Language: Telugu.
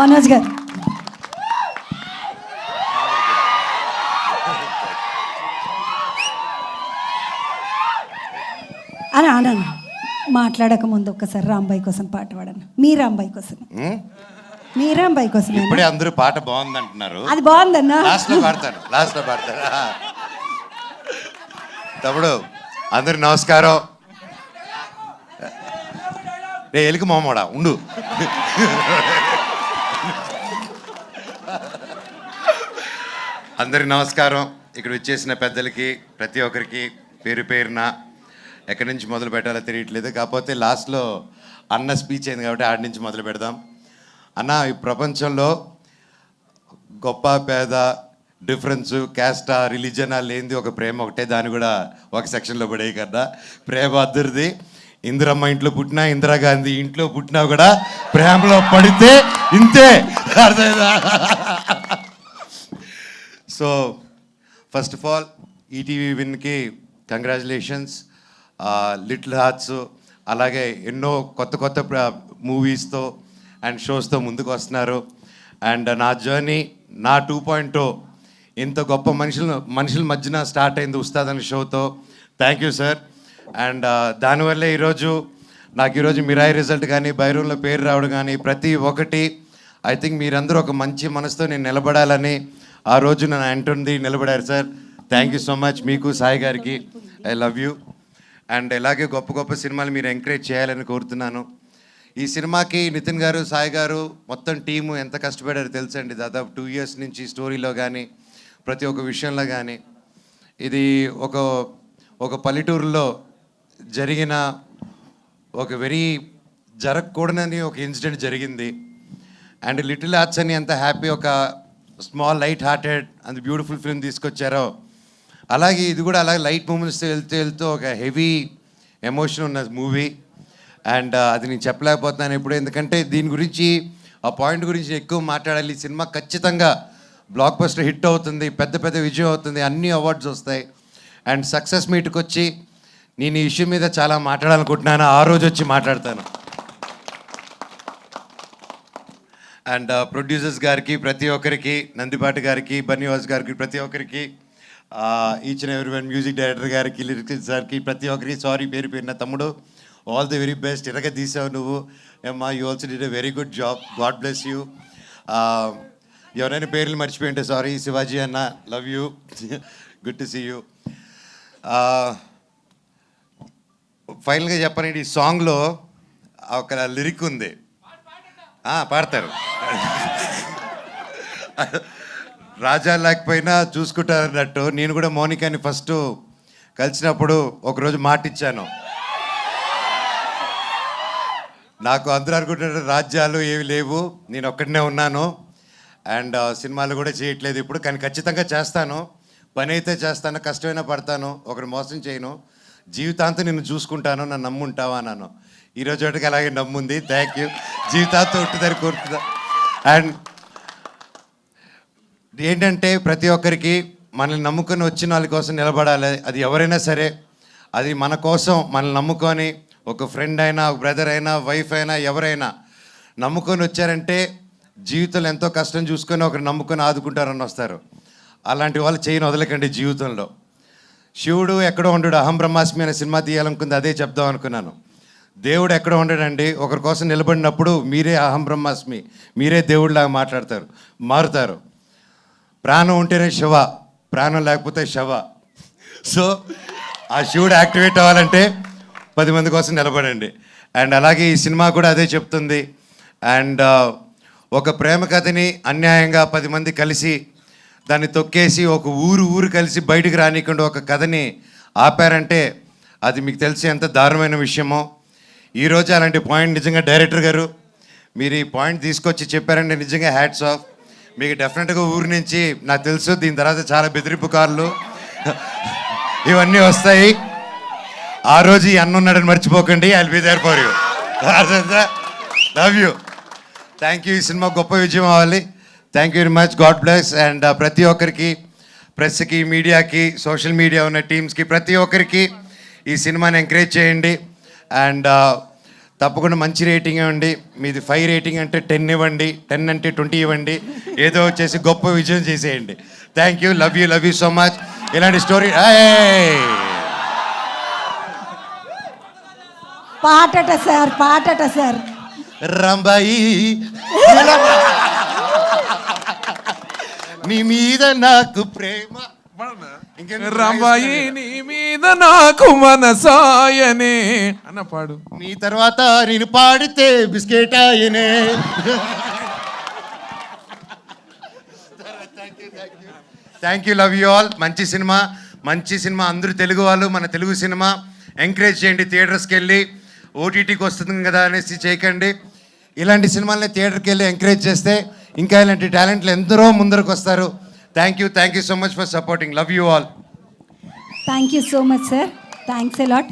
మనోజ్ గారు. అని అన్నాను మాట్లాడక ముందు ఒక్కసారి రాంబాయి కోసం పాట పాడను. మీ రాంబాయి కోసం, మీ రాంబాయి కోసం. ఇప్పుడే అందరూ పాట బాగుంది అంటున్నారు. అది బాగుందన్నా. లాస్ట్లో పాడతాను. తమ్ముడు అందరు నమస్కారం. రే ఎలికి మామూడా ఉండు. అందరికి నమస్కారం. ఇక్కడ వచ్చేసిన పెద్దలకి ప్రతి ఒక్కరికి పేరు పేరున ఎక్కడి నుంచి మొదలు పెట్టాలో తెలియట్లేదు. కాకపోతే లాస్ట్లో అన్న స్పీచ్ అయింది కాబట్టి ఆడి నుంచి మొదలు పెడదాం. అన్న, ఈ ప్రపంచంలో గొప్ప పేద డిఫరెన్స్ క్యాస్టా రిలీజనా లేనిది ఒక ప్రేమ ఒకటే. దాన్ని కూడా ఒక సెక్షన్లో పడేయి కదా. ప్రేమ అద్దరిది. ఇందిరమ్మ ఇంట్లో పుట్టినా, ఇందిరాగాంధీ ఇంట్లో పుట్టినా కూడా ప్రేమలో పడితే ఇంతే. అర్థమైందా? So first of all ETV విన్కి కంగ్రాచులేషన్స్. లిటిల్ హార్ట్స్ అలాగే ఎన్నో కొత్త కొత్త మూవీస్తో అండ్ షోస్తో ముందుకు వస్తున్నారు. అండ్ నా జర్నీ, నా 2.0 ఇంత గొప్ప మనుషుల మధ్యన స్టార్ట్ అయింది ఉస్తాద్ అనే షోతో. Thank you sir. అండ్ దానివల్లే ఈరోజు మిరాయి రిజల్ట్ కానీ, బైరూన్లో పేరు రావడం కానీ ప్రతి ఒక్కటి ఐ థింక్ మీరందరూ ఒక మంచి మనసుతో నేను నిలబడాలని ఆ రోజు నన్ను అంటుంది నిలబడారు sir. Thank you so much. మీకు సాయి గారికి ఐ లవ్ యూ. అండ్ ఇలాగే గొప్ప గొప్ప సినిమాలు మీరు ఎంకరేజ్ చేయాలని కోరుతున్నాను. ఈ సినిమాకి నితిన్ గారు, సాయి గారు మొత్తం టీము ఎంత కష్టపడారో తెలుసండి. దాదాపు 2 years నుంచి స్టోరీలో కానీ ప్రతి ఒక్క విషయంలో కానీ. ఇది ఒక పల్లెటూరులో జరిగిన ఒక జరగకూడదని ఒక ఇన్సిడెంట్ జరిగింది. అండ్ లిటిల్ హార్ట్స్ అని ఎంత హ్యాపీ, ఒక స్మాల్ లైట్ హార్టెడ్ అంత బ్యూటిఫుల్ ఫిల్మ్ తీసుకొచ్చారో, అలాగే ఇది కూడా అలాగే లైట్ మూమెంట్స్తో వెళ్తూ ఒక హెవీ ఎమోషన్ ఉన్న మూవీ. అండ్ అది నేను చెప్పలేకపోతున్నాను ఇప్పుడు, ఎందుకంటే దీని గురించి ఆ పాయింట్ గురించి ఎక్కువ మాట్లాడాలి. ఈ సినిమా ఖచ్చితంగా బ్లాక్ బస్టర్ హిట్ అవుతుంది, పెద్ద విజయం అవుతుంది, అన్ని అవార్డ్స్ వస్తాయి. అండ్ సక్సెస్ మీట్కి వచ్చి నేను ఈ ఇష్యూ మీద చాలా మాట్లాడాలనుకుంటున్నాను. ఆ రోజు వచ్చి మాట్లాడతాను. అండ్ ప్రొడ్యూసర్స్ గారికి ప్రతి ఒక్కరికి, నందిపాటి గారికి, బన్నీవాస్ గారికి, ప్రతి ఒక్కరికి, each and every one, music director గారికి, లిరిక్స్ సార్కి, ప్రతి ఒక్కరికి సారీ పేరు పేరున. తమ్ముడు ఆల్ ది వెరీ బెస్ట్. ఇరగ తీసావు నువ్వు ఏమ్మా. You also did a very good job. God bless you. ఎవరైనా పేర్లు మర్చిపోయింటే సారీ. శివాజీ అన్న, love you. Good to see you. ఫైనల్గా చెప్పానండి, ఈ సాంగ్లో ఒక లిరిక్ ఉంది. పాడతారు. రాజా లేకపోయినా చూసుకుంటారు అన్నట్టు. నేను కూడా మౌనికాని ఫస్ట్ కలిసినప్పుడు ఒకరోజు మాట ఇచ్చాను. నాకు అందరూ అనుకుంటున్నారు రాజ్యాలు ఏవి లేవు, నేను ఒక్కడనే ఉన్నాను. అండ్ సినిమాలు కూడా చేయట్లేదు ఇప్పుడు, కానీ ఖచ్చితంగా చేస్తాను. పని అయితే చేస్తాను, కష్టమైనా పడతాను, ఒకరు మోసం చేయను, జీవితాంతం నిన్ను చూసుకుంటాను, నన్ను నమ్ముంటావా అన్నాను. ఈరోజు ఒకటికి అలాగే నమ్ముంది. Thank you. జీవితాంతం ఉంటుందని కోరుతుందా. అండ్ ఏంటంటే ప్రతి ఒక్కరికి మనల్ని నమ్ముకొని వచ్చిన వాళ్ళ కోసం నిలబడాలి. అది ఎవరైనా సరే, అది మన కోసం మనల్ని నమ్ముకొని, ఒక ఫ్రెండ్ అయినా, ఒక బ్రదర్ అయినా, వైఫ్ అయినా, ఎవరైనా నమ్ముకొని వచ్చారంటే జీవితంలో ఎంతో కష్టం చూసుకొని ఒకరు నమ్ముకొని ఆదుకుంటారని వస్తారు. అలాంటి వాళ్ళు చేయని వదలకండి జీవితంలో. శివుడు ఎక్కడో ఉండడు. అహం బ్రహ్మాస్మి అనే సినిమా తీయాలనుకుంది, అదే చెప్దాం అనుకున్నాను. దేవుడు ఎక్కడో ఉండడండి. ఒకరి కోసం నిలబడినప్పుడు మీరే అహం బ్రహ్మాస్మి, మీరే దేవుడిలాగా మారుతారు. ప్రాణం ఉంటేనే శివ, ప్రాణం లేకపోతే శవ. సో ఆ శివుడు యాక్టివేట్ అవ్వాలంటే 10 మంది కోసం నిలబడండి. అండ్ అలాగే ఈ సినిమా కూడా అదే చెప్తుంది. అండ్ ఒక ప్రేమ కథని అన్యాయంగా 10 మంది కలిసి దాన్ని తొక్కేసి ఒక ఊరు కలిసి బయటికి రానికుండా ఒక కథని ఆపారంటే అది మీకు తెలిసి ఎంత దారుణమైన విషయమో. ఈరోజు అలాంటి పాయింట్ నిజంగా డైరెక్టర్ గారు మీరు ఈ పాయింట్ తీసుకొచ్చి చెప్పారంటే నిజంగా హ్యాట్స్ ఆఫ్. మీకు డెఫినెట్గా ఊరి నుంచి నాకు తెలుసు దీని తర్వాత చాలా బెదిరింపు కార్లు ఇవన్నీ వస్తాయి. ఆ రోజు ఈ అన్న ఉన్నాడని మర్చిపోకండి. I will be there for you. Love you. Thank you. ఈ సినిమా గొప్ప విజయం అవ్వాలి. Thank you very much. God bless. And ప్రతి ఒక్కరికి, ప్రెస్కి, మీడియాకి, సోషల్ మీడియా ఉన్న టీమ్స్కి, ప్రతి ఒక్కరికి ఈ సినిమాని ఎంకరేజ్ చేయండి. అండ్ తప్పకుండా మంచి రేటింగ్ ఇవ్వండి. మీది 5 రేటింగ్ అంటే 10 ఇవ్వండి, 10 అంటే 20 ఇవ్వండి. ఏదో వచ్చేసి గొప్ప విజయం చేసేయండి. Thank you, love you so much. ఇలాంటి స్టోరీ పాటట సార్ రంబాయి నీ మీద నాకు ప్రేమ. రంబాయి నీ మీద నాకు మనసాయనే అన్న పాడు. నీ తర్వాత నేను పాడితే బిస్కెట్ ఆయనే. Thank you, love you all. మంచి సినిమా అందరూ తెలుగు వాళ్ళు, మన తెలుగు సినిమా ఎంకరేజ్ చేయండి. థియేటర్స్కి వెళ్ళి ఓటీటీకి వస్తుంది కదా అనేసి చేయకండి. ఇలాంటి సినిమాలని థియేటర్కి వెళ్ళి ఎంకరేజ్ చేస్తే ఇంకా ఇలాంటి టాలెంట్లు ఎందరో ముందరకు వస్తారు. Thank you so much for supporting. Love you all. Thank you so much sir. Thanks a lot.